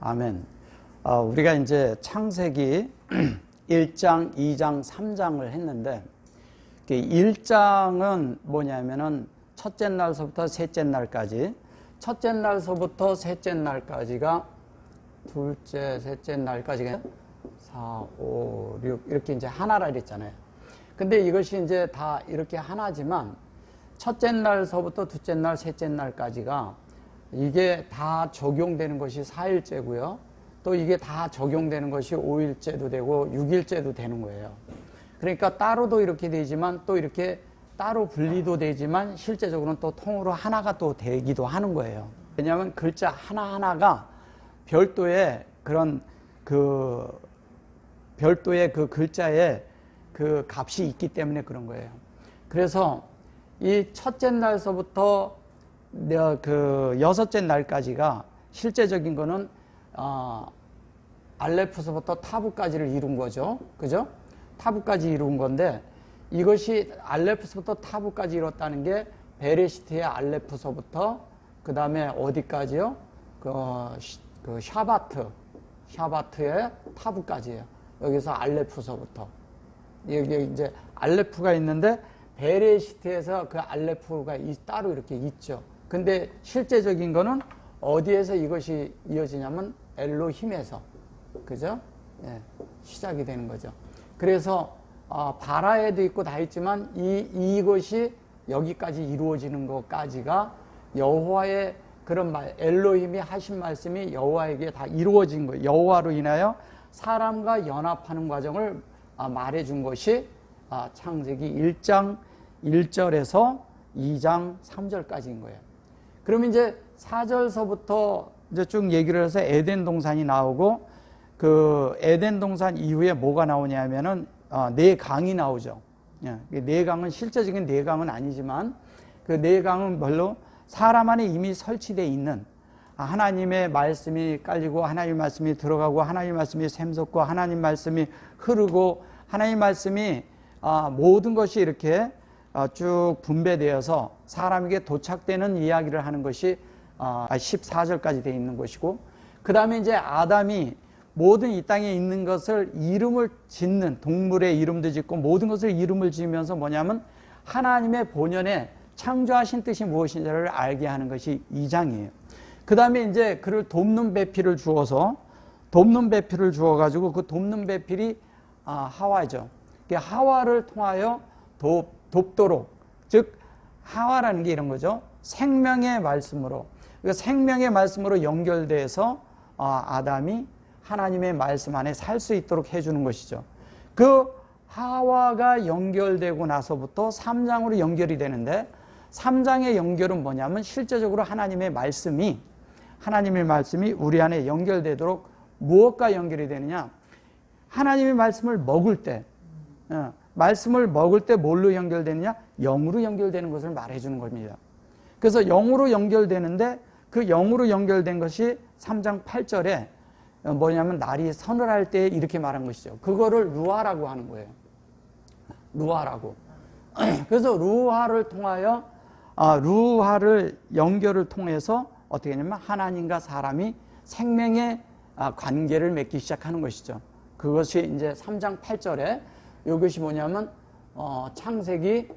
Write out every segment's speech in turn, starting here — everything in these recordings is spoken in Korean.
아멘. 우리가 이제 창세기 1장, 2장, 3장을 했는데 1장은 뭐냐면은 첫째 날서부터 셋째 날까지, 첫째 날서부터 셋째 날까지가 둘째, 셋째 날까지가 4, 5, 6 이렇게 이제 하나라 그랬잖아요. 근데 이것이 이제 다 이렇게 하나지만 첫째 날서부터 둘째 날, 셋째 날까지가 이게 다 적용되는 것이 4일째고요. 또 이게 다 적용되는 것이 5일째도 되고 6일째도 되는 거예요. 그러니까 따로도 이렇게 되지만 또 이렇게 따로 분리도 되지만 실제적으로는 또 통으로 하나가 또 되기도 하는 거예요. 왜냐하면 글자 하나하나가 별도의 그런 별도의 그 글자에 그 값이 있기 때문에 그런 거예요. 그래서 이 첫째 날서부터 그 여섯째 날까지가 실제적인 거는 알레프서부터 타부까지를 이룬 거죠. 그죠? 타부까지 이룬 건데 이것이 알레프서부터 타부까지 이뤘다는 게 베레시트의 알레프서부터 그 다음에 어디까지요? 그 샤바트의 타부까지예요. 여기서 알레프서부터. 여기 이제 알레프가 있는데 베레시트에서 그 알레프가 따로 이렇게 있죠. 근데 실제적인 거는 어디에서 이것이 이어지냐면 엘로힘에서, 그죠? 예, 시작이 되는 거죠. 그래서 바라에도 있고 다 있지만 이것이 여기까지 이루어지는 것까지가 여호와의 그런 말, 엘로힘이 하신 말씀이 여호와에게 다 이루어진 거예요. 여호와로 인하여 사람과 연합하는 과정을 말해준 것이 창세기 1장 1절에서 2장 3절까지인 거예요. 그럼 이제 4절서부터 이제 쭉 얘기를 해서 에덴 동산이 나오고 그 에덴 동산 이후에 뭐가 나오냐면은 네 강이 나오죠. 네 강은 실제적인 네 강은 아니지만 그 네 강은 별로 사람 안에 이미 설치되어 있는 하나님의 말씀이 깔리고 하나님의 말씀이 들어가고 하나님의 말씀이 샘솟고 하나님 말씀이 흐르고 하나님 말씀이 모든 것이 이렇게 쭉 분배되어서 사람에게 도착되는 이야기를 하는 것이 14절까지 되어 있는 것이고, 그 다음에 이제 아담이 모든 이 땅에 있는 것을 이름을 짓는, 동물의 이름도 짓고 모든 것을 이름을 지으면서 뭐냐면 하나님의 본연의 창조하신 뜻이 무엇인지를 알게 하는 것이 2장이에요. 그 다음에 이제 그를 돕는 배필을 주어서 가지고 그 돕는 배필이 하와죠. 하와를 통하여 돕도록, 즉 하와라는 게 이런 거죠. 생명의 말씀으로, 생명의 말씀으로 연결돼서 아담이 하나님의 말씀 안에 살 수 있도록 해주는 것이죠. 그 하와가 연결되고 나서부터 3장으로 연결이 되는데 3장의 연결은 뭐냐면 실제적으로 하나님의 말씀이 우리 안에 연결되도록 무엇과 연결이 되느냐? 하나님의 말씀을 먹을 때 뭘로 연결되느냐? 영으로 연결되는 것을 말해주는 겁니다. 그래서 영으로 연결되는데 그 영으로 연결된 것이 3장 8절에 뭐냐면 날이 서늘할 때 이렇게 말한 것이죠. 그거를 루아라고 하는 거예요. 루아라고. 그래서 루아를 통하여 루아를 연결을 통해서 어떻게 하냐면 하나님과 사람이 생명의 관계를 맺기 시작하는 것이죠. 그것이 이제 3장 8절에 이것이 뭐냐면 창세기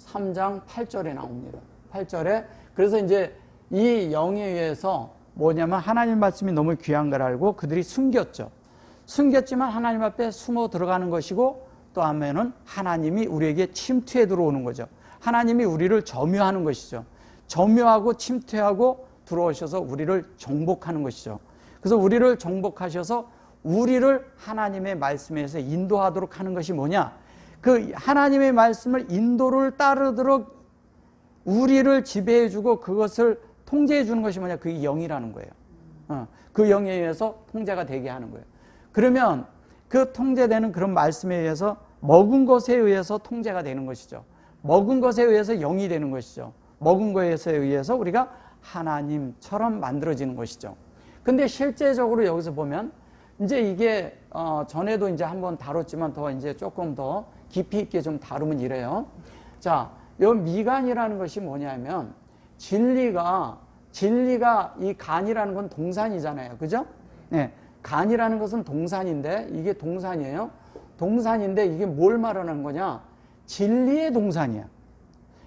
3장 8절에 나옵니다. 8절에 그래서 이제 이 영에 의해서 뭐냐면 하나님 말씀이 너무 귀한 걸 알고 그들이 숨겼지만 하나님 앞에 숨어 들어가는 것이고 또 하면은 하나님이 우리에게 침투해 들어오는 거죠. 하나님이 우리를 점유하는 것이죠. 점유하고 침투하고 들어오셔서 우리를 정복하는 것이죠. 그래서 우리를 정복하셔서 우리를 하나님의 말씀에서 인도하도록 하는 것이 뭐냐? 그 하나님의 말씀을 인도를 따르도록 우리를 지배해주고 그것을 통제해주는 것이 뭐냐? 그게 영이라는 거예요. 그 영에 의해서 통제가 되게 하는 거예요. 그러면 그 통제되는 그런 말씀에 의해서 먹은 것에 의해서 통제가 되는 것이죠. 먹은 것에 의해서 영이 되는 것이죠. 먹은 것에 의해서 우리가 하나님처럼 만들어지는 것이죠. 근데 실제적으로 여기서 보면 이제 이게 전에도 이제 한번 다뤘지만 더 이제 조금 더 깊이 있게 좀 다루면 이래요. 자, 이 미간이라는 것이 뭐냐면 진리가 이 간이라는 건 동산이잖아요. 그죠? 네, 간이라는 것은 동산인데 이게 동산이에요. 동산인데 이게 뭘 말하는 거냐? 진리의 동산이야.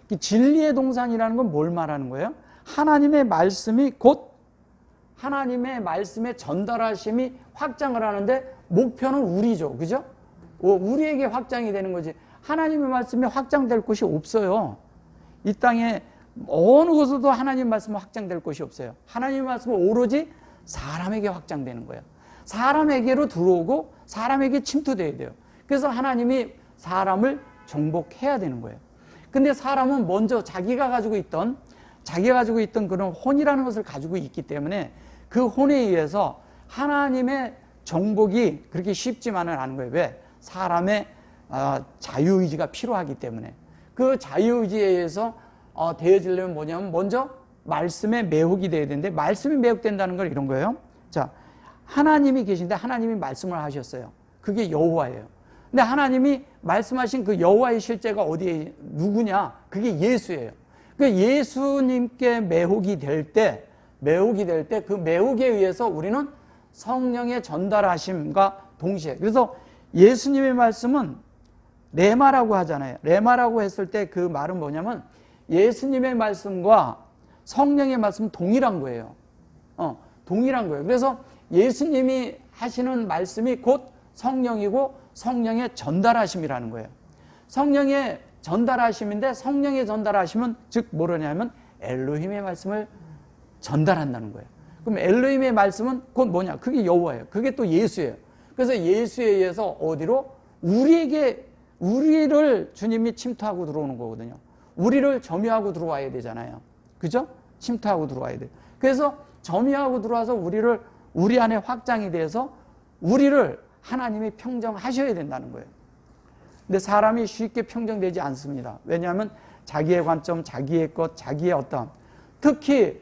이 진리의 동산이라는 건 뭘 말하는 거예요? 하나님의 말씀이 곧 하나님의 말씀의 전달하심이 확장을 하는데 목표는 우리죠. 그죠? 우리에게 확장이 되는 거지. 하나님의 말씀이 확장될 곳이 없어요. 이 땅에 어느 곳에도 하나님의 말씀은 확장될 곳이 없어요. 하나님의 말씀은 오로지 사람에게 확장되는 거예요. 사람에게로 들어오고 사람에게 침투돼야 돼요. 그래서 하나님이 사람을 정복해야 되는 거예요. 근데 사람은 먼저 자기가 가지고 있던 그런 혼이라는 것을 가지고 있기 때문에 그 혼에 의해서 하나님의 정복이 그렇게 쉽지만은 않은 거예요. 왜? 사람의 자유의지가 필요하기 때문에. 그 자유의지에 의해서 되어지려면 뭐냐면 먼저 말씀에 매혹이 돼야 되는데, 말씀이 매혹된다는 걸 이런 거예요. 자, 하나님이 계신데 하나님이 말씀을 하셨어요. 그게 여호와예요. 근데 하나님이 말씀하신 그 여호와의 실제가 어디에 누구냐? 그게 예수예요. 그 예수님께 매혹이 될 때 그 매혹에 의해서 우리는 성령의 전달하심과 동시에, 그래서 예수님의 말씀은 레마라고 하잖아요. 레마라고 했을 때 그 말은 뭐냐면 예수님의 말씀과 성령의 말씀은 동일한 거예요. 동일한 거예요. 그래서 예수님이 하시는 말씀이 곧 성령이고 성령의 전달하심이라는 거예요. 성령의 전달하심인데, 성령의 전달하심은 즉 뭐냐면 엘로힘의 말씀을 전달한다는 거예요. 그럼 엘로힘의 말씀은 곧 뭐냐? 그게 여호와예요. 그게 또 예수예요. 그래서 예수에 의해서 어디로? 우리를 주님이 침투하고 들어오는 거거든요. 우리를 점유하고 들어와야 되잖아요. 그죠? 침투하고 들어와야 돼요. 그래서 점유하고 들어와서 우리 안에 확장이 돼서 우리를 하나님이 평정하셔야 된다는 거예요. 근데 사람이 쉽게 평정되지 않습니다. 왜냐하면 자기의 관점, 자기의 것, 자기의 어떤, 특히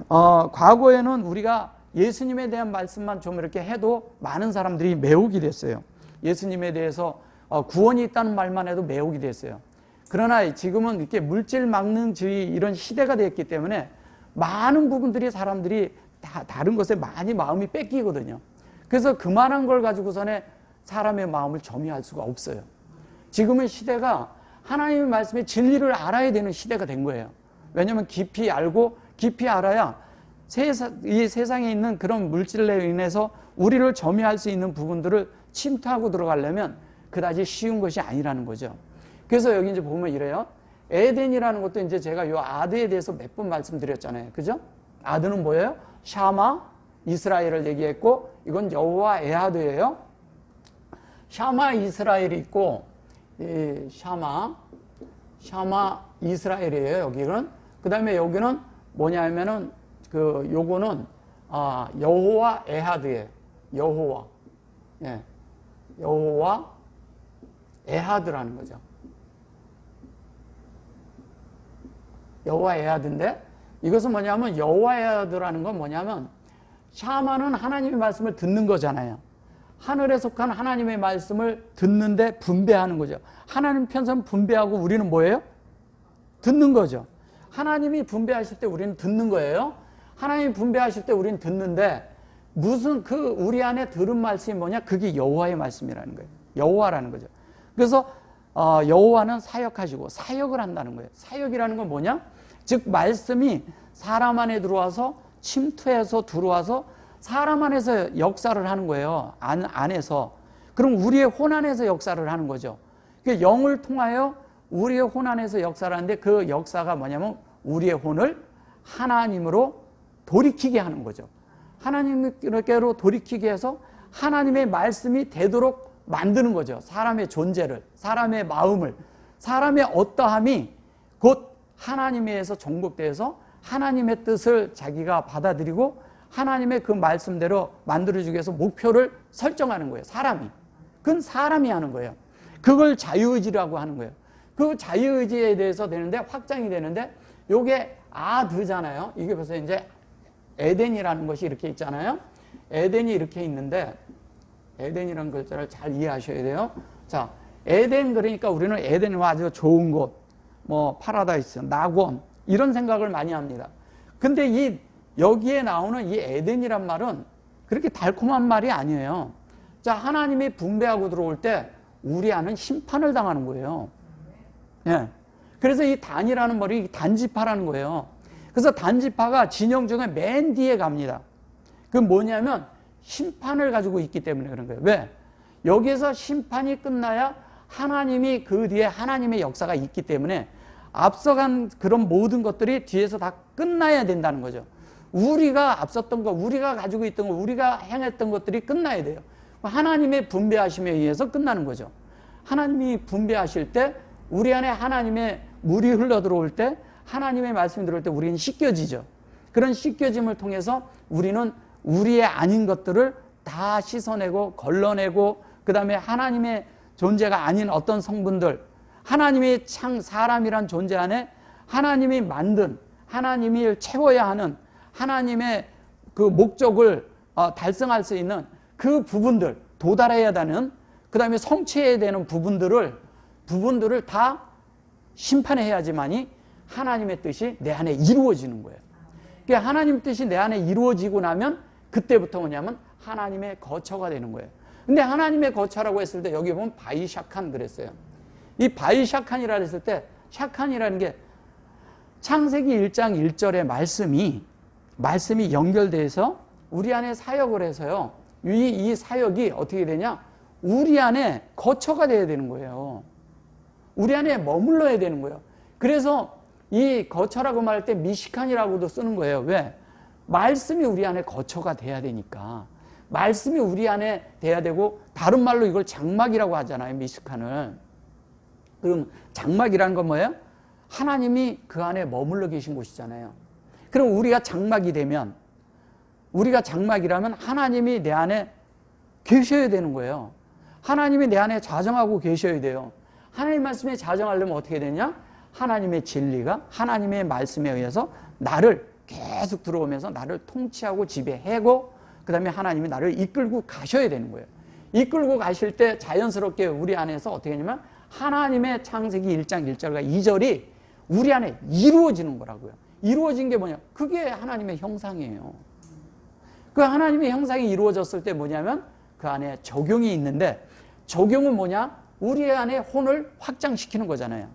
과거에는 우리가 예수님에 대한 말씀만 좀 이렇게 해도 많은 사람들이 매혹이 됐어요. 예수님에 대해서 구원이 있다는 말만 해도 매혹이 됐어요. 그러나 지금은 이렇게 물질 망능주의 이런 시대가 됐기 때문에 많은 부분들이 사람들이 다른 것에 많이 마음이 뺏기거든요. 그래서 그만한 걸 가지고서는 사람의 마음을 점유할 수가 없어요. 지금은 시대가 하나님의 말씀의 진리를 알아야 되는 시대가 된 거예요. 왜냐하면 깊이 알고 깊이 알아야 이 세상에 있는 그런 물질로 인해서 우리를 점유할 수 있는 부분들을 침투하고 들어가려면 그다지 쉬운 것이 아니라는 거죠. 그래서 여기 이제 보면 이래요. 에덴이라는 것도 이제 제가 요 아드에 대해서 몇 번 말씀드렸잖아요. 그죠? 아드는 뭐예요? 샤마, 이스라엘을 얘기했고, 이건 여호와 에하드예요. 샤마 이스라엘이 있고, 이 샤마 이스라엘이에요. 여기는. 그 다음에 여기는 뭐냐면은 요거는 여호와 에하드예요. 여호와. 예. 여호와 에하드라는 거죠. 여호와 에하드인데, 이것은 뭐냐면 여호와 에하드라는 건 뭐냐면 샤마는 하나님의 말씀을 듣는 거잖아요. 하늘에 속한 하나님의 말씀을 듣는데 분배하는 거죠. 하나님 편선 분배하고 우리는 뭐예요? 듣는 거죠. 하나님이 분배하실 때 우리는 듣는 거예요. 하나님이 분배하실 때 우리는 듣는데, 무슨 우리 안에 들은 말씀이 뭐냐? 그게 여호와의 말씀이라는 거예요. 여호와라는 거죠. 그래서 여호와는 사역하시고 사역을 한다는 거예요. 사역이라는 건 뭐냐? 즉 말씀이 사람 안에 들어와서 침투해서 들어와서 사람 안에서 역사를 하는 거예요. 안에서. 그럼 우리의 혼 안에서 역사를 하는 거죠. 그러니까 영을 통하여 우리의 혼 안에서 역사를 하는데, 그 역사가 뭐냐면 우리의 혼을 하나님으로 돌이키게 하는 거죠. 하나님께로 돌이키게 해서 하나님의 말씀이 되도록 만드는 거죠. 사람의 존재를, 사람의 마음을, 사람의 어떠함이 곧 하나님에 의해서 정복돼서 하나님의 뜻을 자기가 받아들이고 하나님의 그 말씀대로 만들어주기 위해서 목표를 설정하는 거예요. 사람이. 그건 사람이 하는 거예요. 그걸 자유의지라고 하는 거예요. 그 자유의지에 대해서 되는데, 확장이 되는데, 요게 아드잖아요. 이게 벌써 이제 에덴이라는 것이 이렇게 있잖아요. 에덴이 이렇게 있는데, 에덴이라는 글자를 잘 이해하셔야 돼요. 자, 에덴, 그러니까 우리는 에덴은 아주 좋은 곳, 뭐 파라다이스, 낙원, 이런 생각을 많이 합니다. 근데 여기에 나오는 이 에덴이란 말은 그렇게 달콤한 말이 아니에요. 자, 하나님이 분배하고 들어올 때 우리 안은 심판을 당하는 거예요. 예. 그래서 이 단이라는 말이 단지파라는 거예요. 그래서 단지파가 진영 중에 맨 뒤에 갑니다. 그 뭐냐면 심판을 가지고 있기 때문에 그런 거예요. 왜? 여기에서 심판이 끝나야 하나님이 그 뒤에 하나님의 역사가 있기 때문에 앞서간 그런 모든 것들이 뒤에서 다 끝나야 된다는 거죠. 우리가 앞섰던 거, 우리가 가지고 있던 거, 우리가 행했던 것들이 끝나야 돼요. 하나님의 분배하심에 의해서 끝나는 거죠. 하나님이 분배하실 때 우리 안에 하나님의 물이 흘러 들어올 때 하나님의 말씀이 들어올 때 우리는 씻겨지죠. 그런 씻겨짐을 통해서 우리는 우리의 아닌 것들을 다 씻어내고 걸러내고 그 다음에 하나님의 존재가 아닌 어떤 성분들, 하나님의 사람이란 존재 안에 하나님이 만든, 하나님이 채워야 하는 하나님의 그 목적을 달성할 수 있는 그 부분들, 도달해야 되는, 그 다음에 성취해야 되는 부분들을 다 심판해야지만이 하나님의 뜻이 내 안에 이루어지는 거예요. 그러니까 하나님 뜻이 내 안에 이루어지고 나면 그때부터 뭐냐면 하나님의 거처가 되는 거예요. 근데 하나님의 거처라고 했을 때 여기 보면 바이샤칸 그랬어요. 이 바이샤칸이라 했을 때 샤칸이라는 게 창세기 1장 1절의 말씀이 연결돼서 우리 안에 사역을 해서요. 이 사역이 어떻게 되냐? 우리 안에 거처가 돼야 되는 거예요. 우리 안에 머물러야 되는 거예요. 그래서 이 거처라고 말할 때 미시칸이라고도 쓰는 거예요. 왜? 말씀이 우리 안에 거처가 돼야 되니까. 말씀이 우리 안에 돼야 되고, 다른 말로 이걸 장막이라고 하잖아요. 미시칸을. 그럼 장막이라는 건 뭐예요? 하나님이 그 안에 머물러 계신 곳이잖아요. 그럼 우리가 장막이 되면, 우리가 장막이라면 하나님이 내 안에 계셔야 되는 거예요. 하나님이 내 안에 자정하고 계셔야 돼요. 하나님 말씀에 자정하려면 어떻게 되냐? 하나님의 진리가 하나님의 말씀에 의해서 나를 계속 들어오면서 나를 통치하고 지배하고 그 다음에 하나님이 나를 이끌고 가셔야 되는 거예요. 이끌고 가실 때 자연스럽게 우리 안에서 어떻게 하냐면 하나님의 창세기 1장 1절과 2절이 우리 안에 이루어지는 거라고요. 이루어진 게 뭐냐? 그게 하나님의 형상이에요. 그 하나님의 형상이 이루어졌을 때 뭐냐면 그 안에 적용이 있는데, 적용은 뭐냐? 우리 안에 혼을 확장시키는 거잖아요.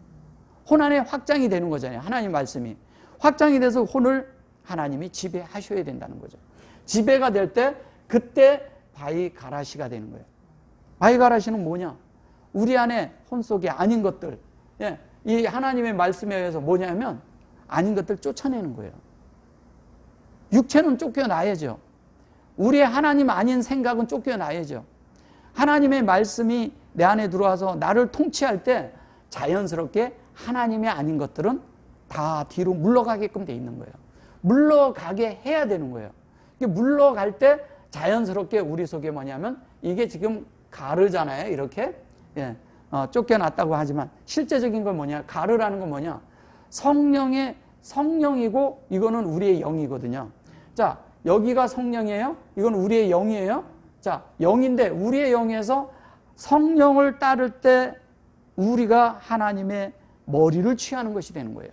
혼 안에 확장이 되는 거잖아요. 하나님 말씀이 확장이 돼서 혼을 하나님이 지배하셔야 된다는 거죠. 지배가 될 때 그때 바이가라시가 되는 거예요. 바이가라시는 뭐냐? 우리 안에 혼 속에 아닌 것들, 이 하나님의 말씀에 의해서 뭐냐면 아닌 것들 쫓아내는 거예요. 육체는 쫓겨나야죠. 우리의 하나님 아닌 생각은 쫓겨나야죠. 하나님의 말씀이 내 안에 들어와서 나를 통치할 때 자연스럽게 하나님의 아닌 것들은 다 뒤로 물러가게끔 돼 있는 거예요. 물러가게 해야 되는 거예요. 물러갈 때 자연스럽게 우리 속에 뭐냐면 이게 지금 가르잖아요. 이렇게 쫓겨났다고 하지만 실제적인 건 뭐냐? 가르라는 건 뭐냐? 성령이고 이거는 우리의 영이거든요. 자, 여기가 성령이에요. 이건 우리의 영이에요. 자, 영인데 우리의 영에서 성령을 따를 때 우리가 하나님의 머리를 취하는 것이 되는 거예요.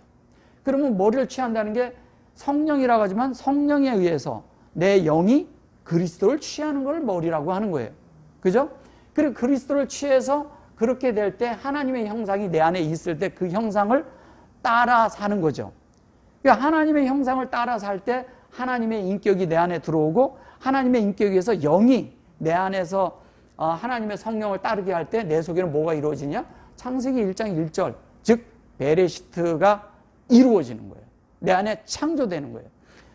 그러면 머리를 취한다는 게 성령이라고 하지만 성령에 의해서 내 영이 그리스도를 취하는 걸 머리라고 하는 거예요. 그죠? 그리고 그리스도를 취해서 그렇게 될 때 하나님의 형상이 내 안에 있을 때 그 형상을 따라 사는 거죠. 그러니까 하나님의 형상을 따라 살 때 하나님의 인격이 내 안에 들어오고 하나님의 인격에서 영이 내 안에서 하나님의 성령을 따르게 할 때 내 속에는 뭐가 이루어지냐? 창세기 1장 1절, 즉 베레시트가 이루어지는 거예요. 내 안에 창조되는 거예요.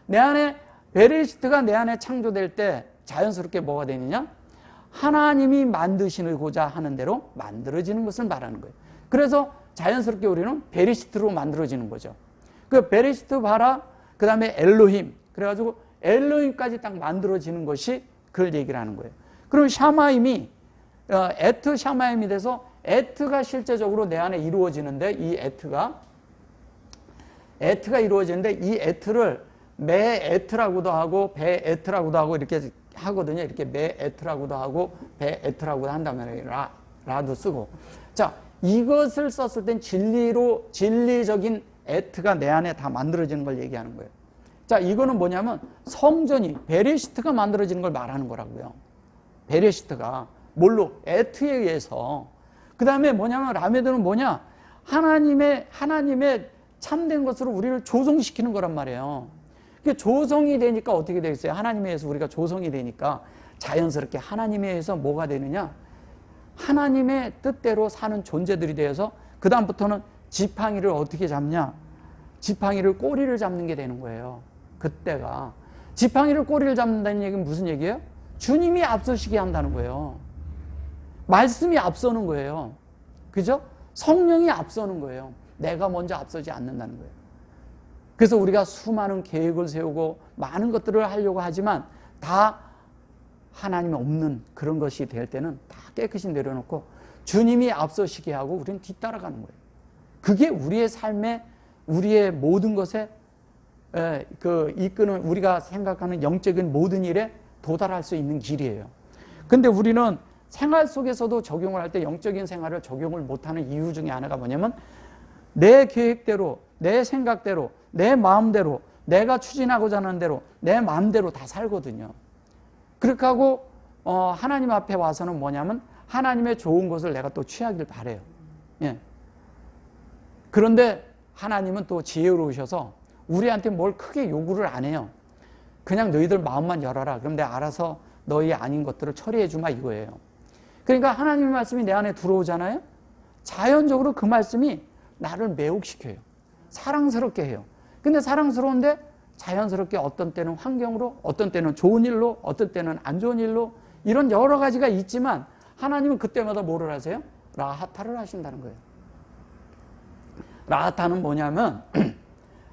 내 안에 베레시트가 내 안에 창조될 때 자연스럽게 뭐가 되느냐? 하나님이 만드시고자 하는 대로 만들어지는 것을 말하는 거예요. 그래서 자연스럽게 우리는 베레시트로 만들어지는 거죠. 그 베레시트 봐라, 그 다음에 엘로힘, 그래가지고 엘로힘까지 딱 만들어지는 것이 그걸 얘기를 하는 거예요. 그럼 샤마임이 에트 샤마임이 돼서 에트가 실제적으로 내 안에 이루어지는데, 이 에트가 이루어지는데 이 에트를 매 에트라고도 하고 배 에트라고도 하고 이렇게 하거든요. 이렇게 매 에트라고도 하고 배 에트라고도 한다면 라도 쓰고. 자, 이것을 썼을 땐 진리적인 에트가 내 안에 다 만들어지는 걸 얘기하는 거예요. 자, 이거는 뭐냐면 성전이 베레시트가 만들어지는 걸 말하는 거라고요. 베레시트가 뭘로? 에트에 의해서. 그 다음에 뭐냐면 라메드는 뭐냐? 하나님의 참된 것으로 우리를 조성시키는 거란 말이에요. 조성이 되니까 어떻게 되겠어요? 하나님에 의해서 우리가 조성이 되니까 자연스럽게 하나님에 의해서 뭐가 되느냐? 하나님의 뜻대로 사는 존재들이 되어서 그 다음부터는 지팡이를 어떻게 잡냐? 지팡이를 꼬리를 잡는 게 되는 거예요. 그때가. 지팡이를 꼬리를 잡는다는 얘기는 무슨 얘기예요? 주님이 앞서시게 한다는 거예요. 말씀이 앞서는 거예요. 그죠? 성령이 앞서는 거예요. 내가 먼저 앞서지 않는다는 거예요. 그래서 우리가 수많은 계획을 세우고 많은 것들을 하려고 하지만 다 하나님이 없는 그런 것이 될 때는 다 깨끗이 내려놓고 주님이 앞서시게 하고 우리는 뒤따라가는 거예요. 그게 우리의 삶에 우리의 모든 것에 이끄는 우리가 생각하는 영적인 모든 일에 도달할 수 있는 길이에요. 근데 우리는 생활 속에서도 적용을 할 때 영적인 생활을 적용을 못하는 이유 중에 하나가 뭐냐면 내 계획대로, 내 생각대로, 내 마음대로, 내가 추진하고자 하는 대로, 내 마음대로 다 살거든요. 그렇게 하고 하나님 앞에 와서는 뭐냐면 하나님의 좋은 것을 내가 또 취하길 바래요. 예. 그런데 하나님은 또 지혜로우셔서 우리한테 뭘 크게 요구를 안 해요. 그냥 너희들 마음만 열어라. 그럼 내가 알아서 너희 아닌 것들을 처리해 주마 이거예요. 그러니까 하나님의 말씀이 내 안에 들어오잖아요. 자연적으로 그 말씀이 나를 매혹시켜요. 사랑스럽게 해요. 근데 사랑스러운데 자연스럽게 어떤 때는 환경으로, 어떤 때는 좋은 일로, 어떤 때는 안 좋은 일로 이런 여러 가지가 있지만 하나님은 그때마다 뭐를 하세요? 라하타를 하신다는 거예요. 라하타는 뭐냐면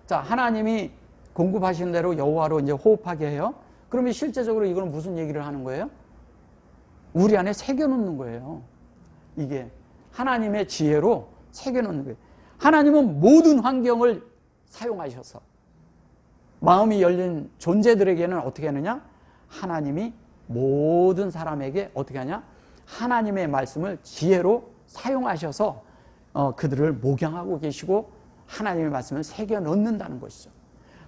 자, 하나님이 공급하신 대로 여호와로 이제 호흡하게 해요. 그러면 실제적으로 이건 무슨 얘기를 하는 거예요? 우리 안에 새겨놓는 거예요. 이게 하나님의 지혜로 새겨놓는 거예요. 하나님은 모든 환경을 사용하셔서 마음이 열린 존재들에게는 어떻게 하느냐? 하나님이 모든 사람에게 어떻게 하냐? 하나님의 말씀을 지혜로 사용하셔서 그들을 목양하고 계시고 하나님의 말씀을 새겨 넣는다는 것이죠.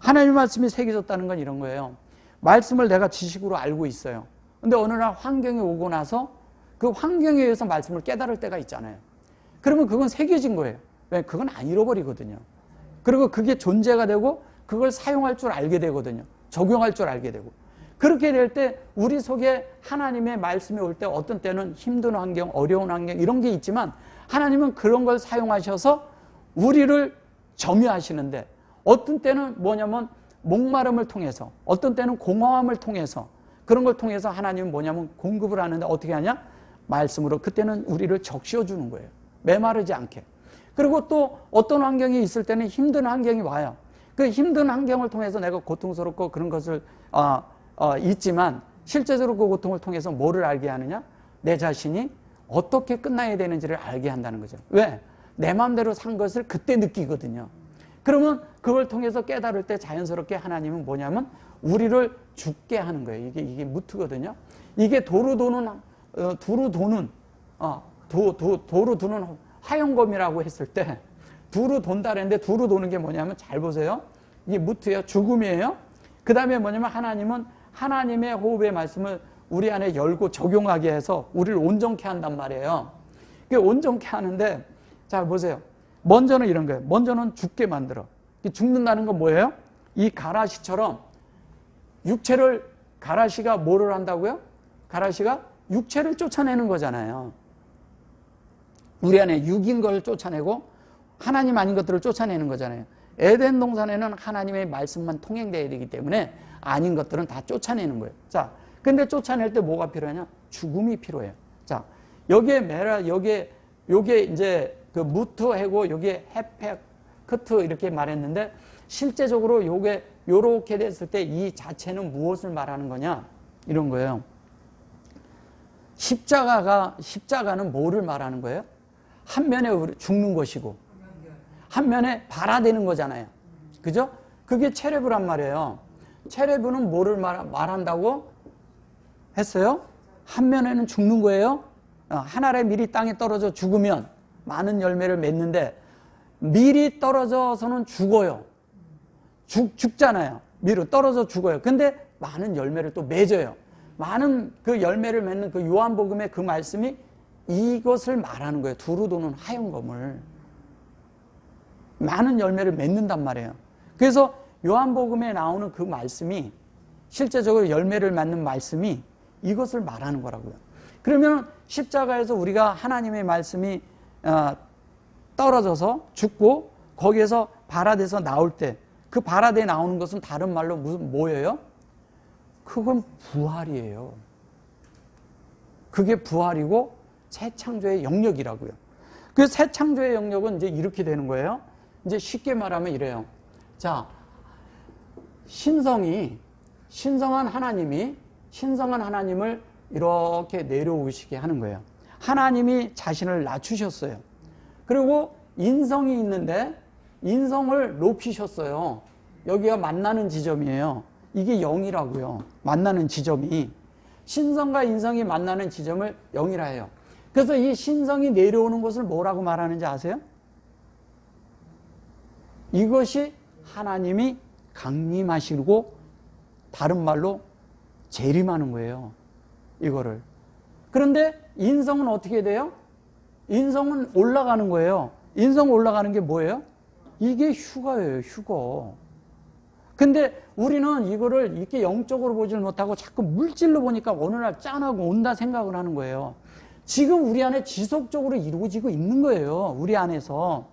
하나님의 말씀이 새겨졌다는 건 이런 거예요. 말씀을 내가 지식으로 알고 있어요. 근데 어느 날 환경이 오고 나서 그 환경에 의해서 말씀을 깨달을 때가 있잖아요. 그러면 그건 새겨진 거예요. 왜? 그건 안 잃어버리거든요. 그리고 그게 존재가 되고 그걸 사용할 줄 알게 되거든요. 적용할 줄 알게 되고. 그렇게 될 때 우리 속에 하나님의 말씀이 올 때 어떤 때는 힘든 환경, 어려운 환경 이런 게 있지만 하나님은 그런 걸 사용하셔서 우리를 점유하시는데 어떤 때는 뭐냐면 목마름을 통해서 어떤 때는 공허함을 통해서 그런 걸 통해서 하나님은 뭐냐면 공급을 하는데 어떻게 하냐? 말씀으로 그때는 우리를 적셔주는 거예요. 메마르지 않게. 그리고 또 어떤 환경이 있을 때는 힘든 환경이 와요. 그 힘든 환경을 통해서 내가 고통스럽고 그런 것을 있지만 실제적으로 그 고통을 통해서 뭐를 알게 하느냐? 내 자신이 어떻게 끝나야 되는지를 알게 한다는 거죠. 왜? 내 마음대로 산 것을 그때 느끼거든요. 그러면 그걸 통해서 깨달을 때 자연스럽게 하나님은 뭐냐면 우리를 죽게 하는 거예요. 이게 무트거든요. 이게 도로 도는 화영검이라고 했을 때 두루 돈다 그랬는데 두루 도는 게 뭐냐면 잘 보세요. 이게 무트예요. 죽음이에요. 그 다음에 뭐냐면 하나님은 하나님의 호흡의 말씀을 우리 안에 열고 적용하게 해서 우리를 온전케 한단 말이에요. 그게 온전케 하는데 자 보세요. 먼저는 이런 거예요. 먼저는 죽게 만들어. 죽는다는 건 뭐예요? 이 가라시처럼 육체를 가라시가 뭐를 한다고요? 가라시가 육체를 쫓아내는 거잖아요. 우리 안에 육인 걸 쫓아내고 하나님 아닌 것들을 쫓아내는 거잖아요. 에덴 동산에는 하나님의 말씀만 통행되어야 되기 때문에 아닌 것들은 다 쫓아내는 거예요. 자, 근데 쫓아낼 때 뭐가 필요하냐? 죽음이 필요해요. 자, 요게 이제 그 무트하고 요게 헤펙크트 이렇게 말했는데 실제적으로 요렇게 됐을 때 이 자체는 무엇을 말하는 거냐? 이런 거예요. 십자가는 뭐를 말하는 거예요? 한 면에 죽는 것이고 한 면에 발화되는 거잖아요. 그죠? 그게 체레브란 말이에요. 체레브는 뭐를 말한다고 했어요? 한 면에는 죽는 거예요. 한 알의 밀이 땅에 떨어져 죽으면 많은 열매를 맺는데 밀이 떨어져서는 죽어요. 죽잖아요. 떨어져 죽어요. 근데 많은 열매를 또 맺어요. 많은 그 열매를 맺는 그 요한복음의 그 말씀이 이것을 말하는 거예요. 두루 도는 하얀 검을. 많은 열매를 맺는단 말이에요. 그래서 요한복음에 나오는 그 말씀이 실제적으로 열매를 맺는 말씀이 이것을 말하는 거라고요. 그러면 십자가에서 우리가 하나님의 말씀이 떨어져서 죽고 거기에서 발아돼서 나올 때 그 발아돼 나오는 것은 다른 말로 뭐예요? 그건 부활이에요. 그게 부활이고 새 창조의 영역이라고요. 그 새 창조의 영역은 이제 이렇게 되는 거예요. 이제 쉽게 말하면 이래요. 자, 신성한 하나님을 이렇게 내려오시게 하는 거예요. 하나님이 자신을 낮추셨어요. 그리고 인성이 있는데 인성을 높이셨어요. 여기가 만나는 지점이에요. 이게 0이라고요. 만나는 지점이. 신성과 인성이 만나는 지점을 0이라 해요. 그래서 이 신성이 내려오는 것을 뭐라고 말하는지 아세요? 이것이 하나님이 강림하시고 다른 말로 재림하는 거예요. 이거를. 그런데 인성은 어떻게 돼요? 인성은 올라가는 거예요. 인성 올라가는 게 뭐예요? 이게 휴거예요. 휴거. 근데 우리는 이거를 이렇게 영적으로 보질 못하고 자꾸 물질로 보니까 어느 날 짠하고 온다 생각을 하는 거예요. 지금 우리 안에 지속적으로 이루어지고 있는 거예요. 우리 안에서.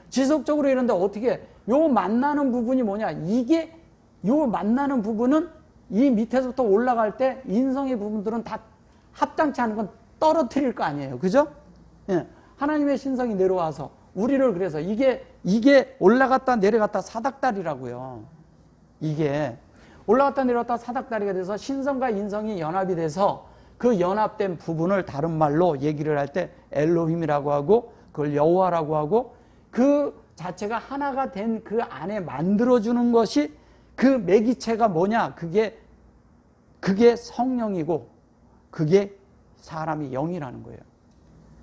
지속적으로 이런데 어떻게 요 만나는 부분이 뭐냐? 요 만나는 부분은 이 밑에서부터 올라갈 때 인성의 부분들은 다 합당치 않은 건 떨어뜨릴 거 아니에요. 그죠? 예. 하나님의 신성이 내려와서 우리를 그래서 이게 올라갔다 내려갔다 사닥다리라고요. 이게 올라갔다 내려갔다 사닥다리가 돼서 신성과 인성이 연합이 돼서 그 연합된 부분을 다른 말로 얘기를 할 때 엘로힘이라고 하고 그걸 여호와라고 하고 그 자체가 하나가 된 그 안에 만들어주는 것이 그 매기체가 뭐냐? 그게 성령이고 그게 사람이 영이라는 거예요.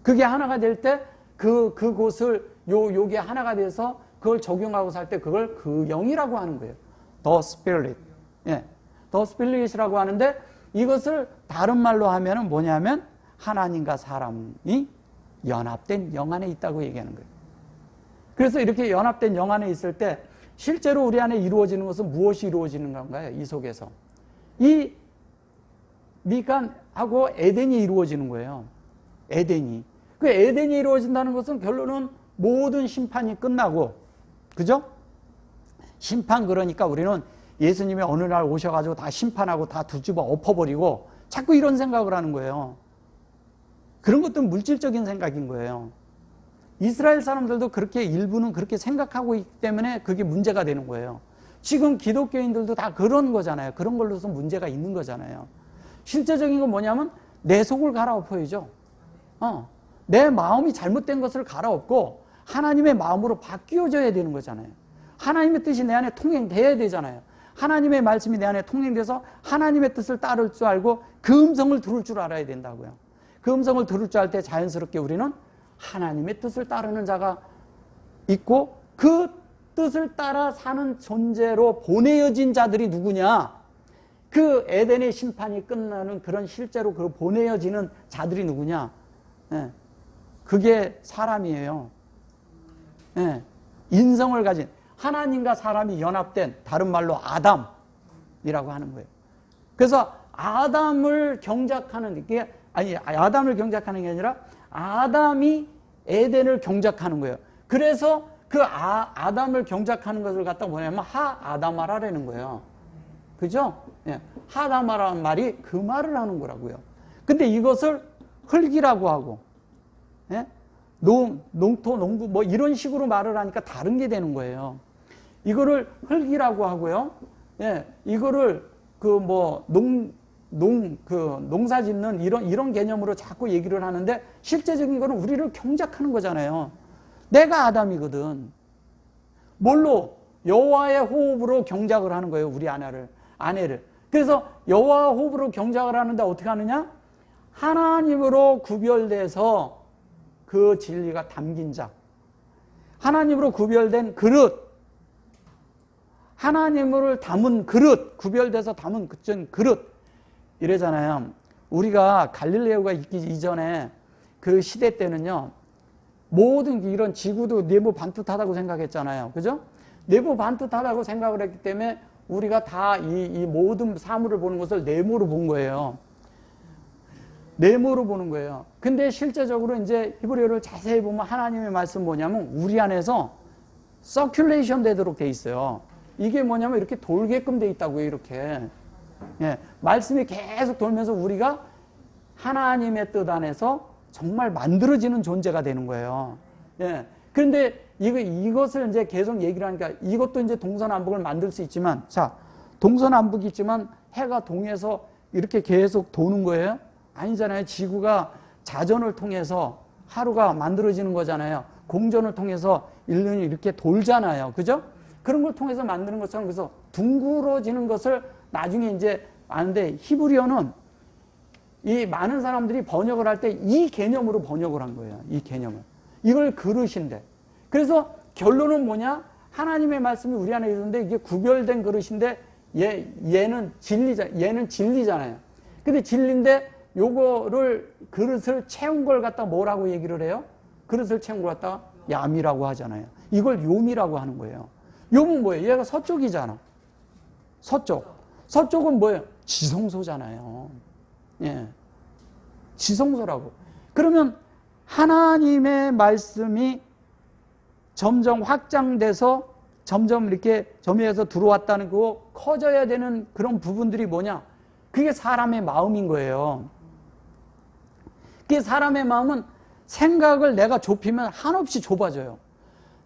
그게 하나가 될 때 그곳을 요게 하나가 돼서 그걸 적용하고 살 때 그걸 그 영이라고 하는 거예요. The Spirit. 예. The Spirit이라고 하는데 이것을 다른 말로 하면은 뭐냐면 하나님과 사람이 연합된 영 안에 있다고 얘기하는 거예요. 그래서 이렇게 연합된 영 안에 있을 때 실제로 우리 안에 이루어지는 것은 무엇이 이루어지는 건가요? 이 속에서. 이 미간하고 에덴이 이루어지는 거예요. 에덴이. 그 에덴이 이루어진다는 것은 결론은 모든 심판이 끝나고, 그죠? 심판 그러니까 우리는 예수님이 어느 날 오셔가지고 다 심판하고 다 뒤집어 엎어버리고 자꾸 이런 생각을 하는 거예요. 그런 것도 물질적인 생각인 거예요. 이스라엘 사람들도 그렇게 일부는 그렇게 생각하고 있기 때문에 그게 문제가 되는 거예요. 지금 기독교인들도 다 그런 거잖아요. 그런 걸로서 문제가 있는 거잖아요. 실제적인 건 뭐냐면 내 속을 갈아엎어야죠. 내 마음이 잘못된 것을 갈아엎고 하나님의 마음으로 바뀌어져야 되는 거잖아요. 하나님의 뜻이 내 안에 통행돼야 되잖아요. 하나님의 말씀이 내 안에 통행돼서 하나님의 뜻을 따를 줄 알고 그 음성을 들을 줄 알아야 된다고요. 그 음성을 들을 줄 알 때 자연스럽게 우리는 하나님의 뜻을 따르는 자가 있고 그 뜻을 따라 사는 존재로 보내어진 자들이 누구냐? 그 에덴의 심판이 끝나는 그런 실제로 그 보내어지는 자들이 누구냐? 예. 그게 사람이에요. 예. 인성을 가진 하나님과 사람이 연합된 다른 말로 아담이라고 하는 거예요. 그래서 아담을 경작하는 게 아담을 경작하는 게 아니라 아담이 에덴을 경작하는 거예요. 그래서 그 아담을 경작하는 것을 갖다 뭐냐면 하아담아라라는 거예요. 그죠? 예. 하아담아라는 말이 그 말을 하는 거라고요. 근데 이것을 흙이라고 하고, 예? 농토, 농부, 뭐 이런 식으로 말을 하니까 다른 게 되는 거예요. 이거를 흙이라고 하고요. 예. 이거를 농사 짓는 이런 개념으로 자꾸 얘기를 하는데 실제적인 거는 우리를 경작하는 거잖아요. 내가 아담이거든. 뭘로? 여호와의 호흡으로 경작을 하는 거예요. 우리 아내를. 그래서 여호와 호흡으로 경작을 하는데 어떻게 하느냐? 하나님으로 구별돼서 그 진리가 담긴 자. 하나님으로 구별된 그릇. 하나님을 담은 그릇, 구별돼서 담은 그릇 이래잖아요. 우리가 갈릴레오가 있기 이전에 그 시대 때는요, 모든 이런 지구도 네모 반듯하다고 생각했잖아요. 그죠? 네모 반듯하다고 생각을 했기 때문에 우리가 다 이 모든 사물을 보는 것을 네모로 본 거예요. 네모로 보는 거예요. 근데 실제적으로 이제 히브리어를 자세히 보면 하나님의 말씀 뭐냐면 우리 안에서 서큘레이션 되도록 돼 있어요. 이게 뭐냐면 이렇게 돌게끔 돼 있다고요, 이렇게. 예, 말씀이 계속 돌면서 우리가 하나님의 뜻 안에서 정말 만들어지는 존재가 되는 거예요. 예. 그런데 이것을 이제 계속 얘기를 하니까 이것도 이제 동서남북을 만들 수 있지만, 자, 동서남북이 있지만 해가 동해서 이렇게 계속 도는 거예요? 아니잖아요. 지구가 자전을 통해서 하루가 만들어지는 거잖아요. 공전을 통해서 인륜이 이렇게 돌잖아요. 그죠? 그런 걸 통해서 만드는 것처럼 그래서 둥그러지는 것을 나중에 이제 아는데 히브리어는 이 많은 사람들이 번역을 할 때 이 개념으로 번역을 한 거예요. 이 개념을. 이걸 그릇인데. 그래서 결론은 뭐냐? 하나님의 말씀이 우리 안에 있는데 이게 구별된 그릇인데 얘는 진리잖아요. 근데 진리인데 요거를 그릇을 채운 걸 갖다 뭐라고 얘기를 해요? 그릇을 채운 걸 갖다가 얌이라고 하잖아요. 이걸 요미라고 하는 거예요. 요은 뭐예요? 얘가 서쪽이잖아. 서쪽은 뭐예요? 지성소잖아요. 예. 지성소라고. 그러면 하나님의 말씀이 점점 확장돼서 점점 이렇게 점유해서 들어왔다는 거 커져야 되는 그런 부분들이 뭐냐? 그게 사람의 마음인 거예요. 그게 사람의 마음은 생각을 내가 좁히면 한없이 좁아져요.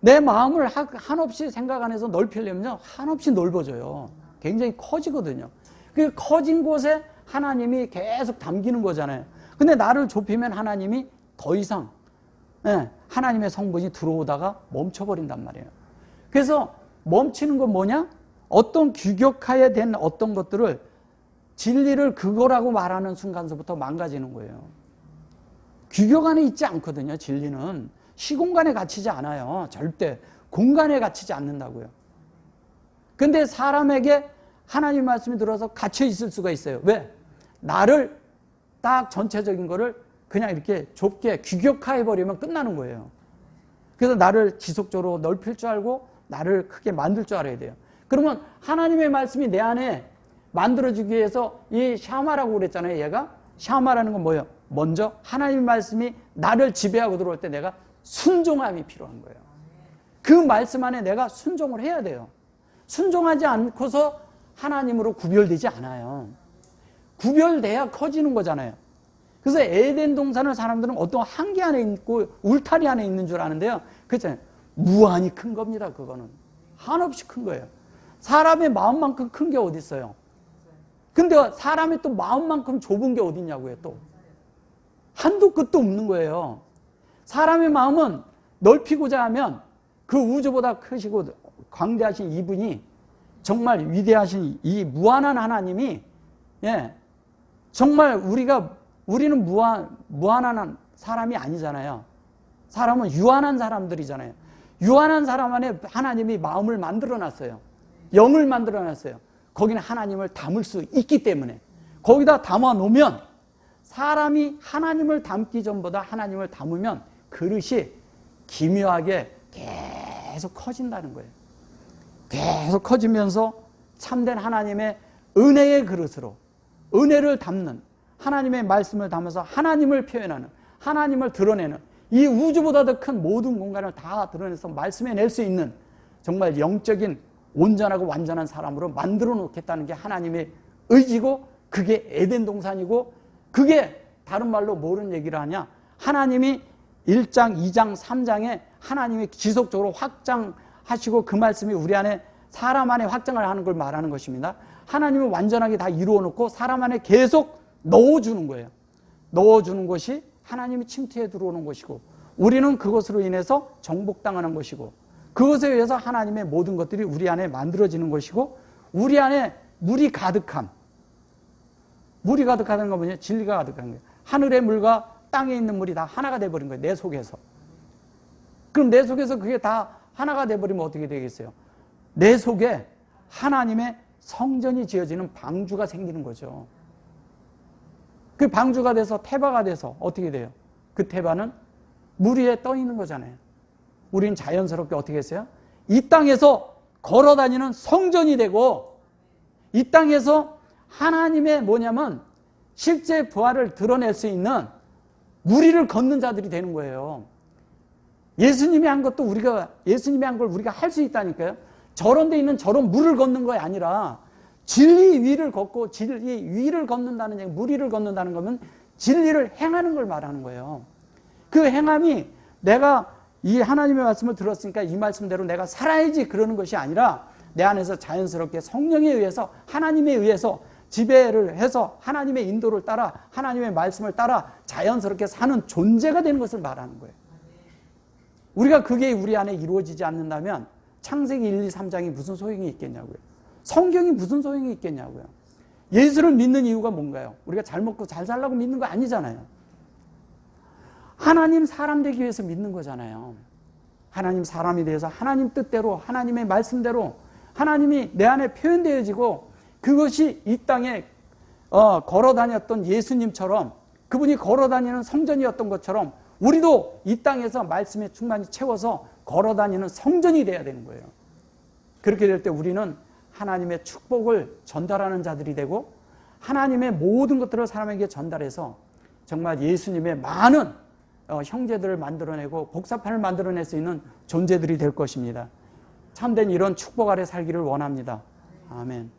내 마음을 한없이 생각 안에서 넓히려면 한없이 넓어져요. 굉장히 커지거든요. 그 커진 곳에 하나님이 계속 담기는 거잖아요. 근데 나를 좁히면 하나님이 더 이상 하나님의 성분이 들어오다가 멈춰버린단 말이에요. 그래서 멈추는 건 뭐냐? 어떤 규격화에 된 어떤 것들을 진리를 그거라고 말하는 순간서부터 망가지는 거예요. 규격 안에 있지 않거든요. 진리는 시공간에 갇히지 않아요. 절대 공간에 갇히지 않는다고요. 근데 사람에게 하나님 말씀이 들어서 갇혀 있을 수가 있어요. 왜? 나를 딱 전체적인 거를 그냥 이렇게 좁게 규격화해버리면 끝나는 거예요. 그래서 나를 지속적으로 넓힐 줄 알고 나를 크게 만들 줄 알아야 돼요. 그러면 하나님의 말씀이 내 안에 만들어지기 위해서 이 샤마라고 그랬잖아요. 얘가 샤마라는 건 뭐예요? 먼저 하나님의 말씀이 나를 지배하고 들어올 때 내가 순종함이 필요한 거예요. 그 말씀 안에 내가 순종을 해야 돼요. 순종하지 않고서 하나님으로 구별되지 않아요. 구별돼야 커지는 거잖아요. 그래서 에덴 동산을 사람들은 어떤 한계 안에 있고 울타리 안에 있는 줄 아는데요. 그렇잖아요. 무한히 큰 겁니다. 그거는 한없이 큰 거예요. 사람의 마음만큼 큰 게 어디 있어요? 근데 사람의 또 마음만큼 좁은 게 어디 있냐고요. 또 한도 끝도 없는 거예요. 사람의 마음은 넓히고자 하면 그 우주보다 크시고 광대하신 이분이 정말 위대하신 이 무한한 하나님이 정말 우리는 무한한 사람이 아니잖아요. 사람은 유한한 사람들이잖아요. 유한한 사람 안에 하나님이 마음을 만들어놨어요. 영을 만들어놨어요. 거기는 하나님을 담을 수 있기 때문에 거기다 담아놓으면 사람이 하나님을 담기 전보다 하나님을 담으면 그릇이 기묘하게 계속 커진다는 거예요. 계속 커지면서 참된 하나님의 은혜의 그릇으로 은혜를 담는 하나님의 말씀을 담아서 하나님을 표현하는 하나님을 드러내는 이 우주보다 더 큰 모든 공간을 다 드러내서 말씀해낼 수 있는 정말 영적인 온전하고 완전한 사람으로 만들어 놓겠다는 게 하나님의 의지고 그게 에덴 동산이고 그게 다른 말로 뭐런 얘기를 하냐 하나님이 1장, 2장, 3장에 하나님이 지속적으로 확장하시고 그 말씀이 우리 안에 사람 안에 확장을 하는 걸 말하는 것입니다. 하나님이 완전하게 다 이루어 놓고 사람 안에 계속 넣어주는 거예요. 넣어주는 것이 하나님이 침투해 들어오는 것이고 우리는 그것으로 인해서 정복당하는 것이고 그것에 의해서 하나님의 모든 것들이 우리 안에 만들어지는 것이고 우리 안에 물이 가득함. 물이 가득하다는 건 뭐냐? 진리가 가득한 거예요. 하늘의 물과 땅에 있는 물이 다 하나가 돼버린 거예요. 내 속에서. 그럼 내 속에서 그게 다 하나가 돼버리면 어떻게 되겠어요? 내 속에 하나님의 성전이 지어지는 방주가 생기는 거죠. 그 방주가 돼서 태바가 돼서 어떻게 돼요? 그 태바는 물 위에 떠 있는 거잖아요. 우리는 자연스럽게 어떻게 했어요? 이 땅에서 걸어 다니는 성전이 되고, 이 땅에서 하나님의 뭐냐면 실제 부활을 드러낼 수 있는 물 위를 걷는 자들이 되는 거예요. 예수님이 한 것도 예수님이 한 걸 우리가 할 수 있다니까요. 저런 데 있는 저런 물을 걷는 거 아니라 진리 위를 걷고, 진리 위를 걷는다는 얘기, 물 위를 걷는다는 거면 진리를 행하는 걸 말하는 거예요. 그 행함이 내가 이 하나님의 말씀을 들었으니까 이 말씀대로 내가 살아야지 그러는 것이 아니라 내 안에서 자연스럽게 성령에 의해서, 하나님에 의해서 지배를 해서 하나님의 인도를 따라, 하나님의 말씀을 따라 자연스럽게 사는 존재가 되는 것을 말하는 거예요. 우리가 그게 우리 안에 이루어지지 않는다면 창세기 1, 2, 3장이 무슨 소용이 있겠냐고요. 성경이 무슨 소용이 있겠냐고요. 예수를 믿는 이유가 뭔가요? 우리가 잘 먹고 잘 살라고 믿는 거 아니잖아요. 하나님 사람 되기 위해서 믿는 거잖아요. 하나님 사람이 되어서 하나님 뜻대로, 하나님의 말씀대로 하나님이 내 안에 표현되어지고, 그것이 이 땅에 걸어 다녔던 예수님처럼, 그분이 걸어 다니는 성전이었던 것처럼 우리도 이 땅에서 말씀에 충만히 채워서 걸어 다니는 성전이 돼야 되는 거예요. 그렇게 될 때 우리는 하나님의 축복을 전달하는 자들이 되고, 하나님의 모든 것들을 사람에게 전달해서 정말 예수님의 많은 형제들을 만들어내고 복사판을 만들어낼 수 있는 존재들이 될 것입니다. 참된 이런 축복 아래 살기를 원합니다. 아멘.